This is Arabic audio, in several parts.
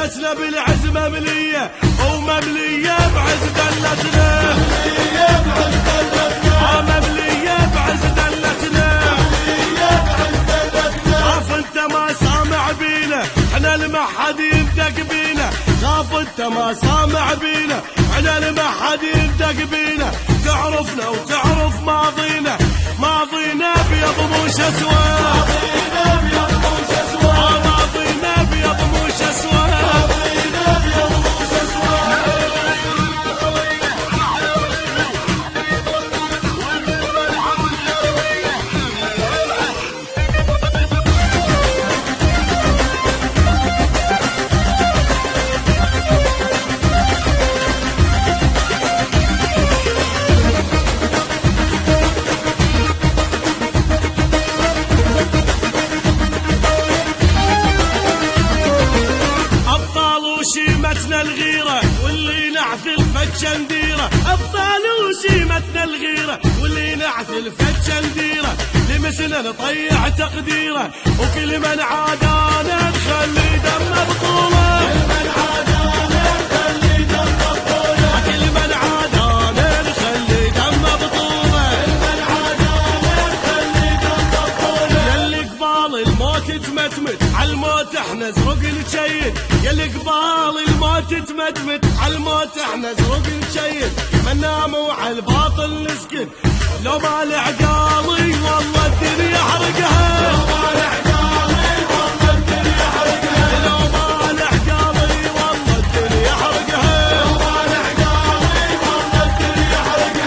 دلتنا بالعز مملية ومملية بعز دلتنا، مملية بعز دلتنا. خاف انت ما سامع بينا احنا لما حد يندق بينا، خاف انت ما سامع بينا احنا لما حد يندق بينا. تعرفنا وتعرف ماضينا، ماضينا بيض مش اسود، ماضينا بيض مش اسود. شيمتنا الغيرة واللي نعثل فتشنديرة، أبطال وشيمتنا الغيرة واللي نعثل فتشنديرة. لمسنا نطيع تقديره وكل من عادانا نخلي دمه بطولة، كل من عادانا نخلي دمه بطولة، كل من عادانا نخلي دمه بطولة، كل من عادانا نخلي دمه بطولة. يلي قبال الموت تمتمت عالموت احنا زرق نشيد، يلي قبال الموت تمتمت عالموت احنا زرق نشيد. من ناموا عالباطل نسكت لو ما لعقالي والله الدنيا حرقها، لو ما لعقالي والله الدنيا حرقها، لو ما لعقالي والله الدنيا حرقها، لو ما لعقالي والله الدنيا حرقها.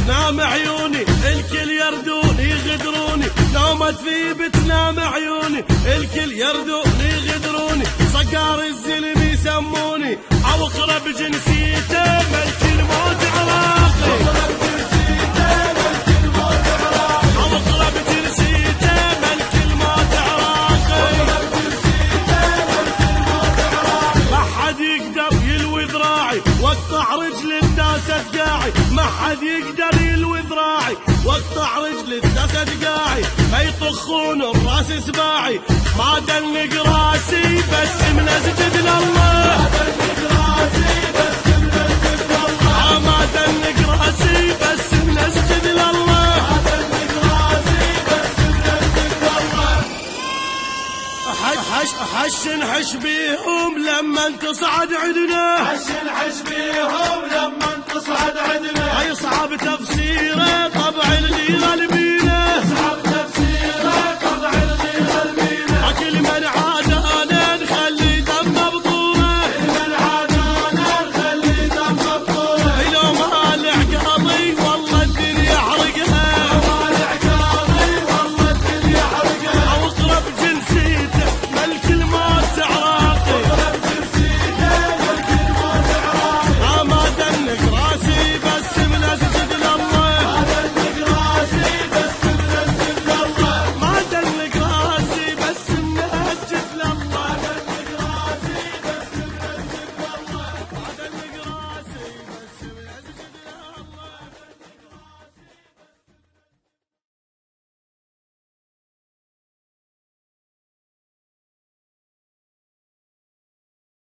تنام عيوني الكل يردوني يغدروني، نومة في بتنام عيوني الكل يردوني يغدروني. صقار الزلم يسموني او اقرب جنسيته ملك الموت عراقي، او اقرب جنسيته ملك الموت عراقي. ما حد يقدر يلوي ذراعي واقطع رجل الداسة قاعي، ما حد يقدر يلوي ذراعي واقطع رجل الداسة قاعي. ما يطخون الراس سباعي ما دنق راسي بس من اسجد لله، ما دنق راسي بس من اسجد لله، ما دنق راسي بس من اسجد لله، ما دنق راسي بس من اسجد لله. حش نحش بيهم لما تصعد عدنا،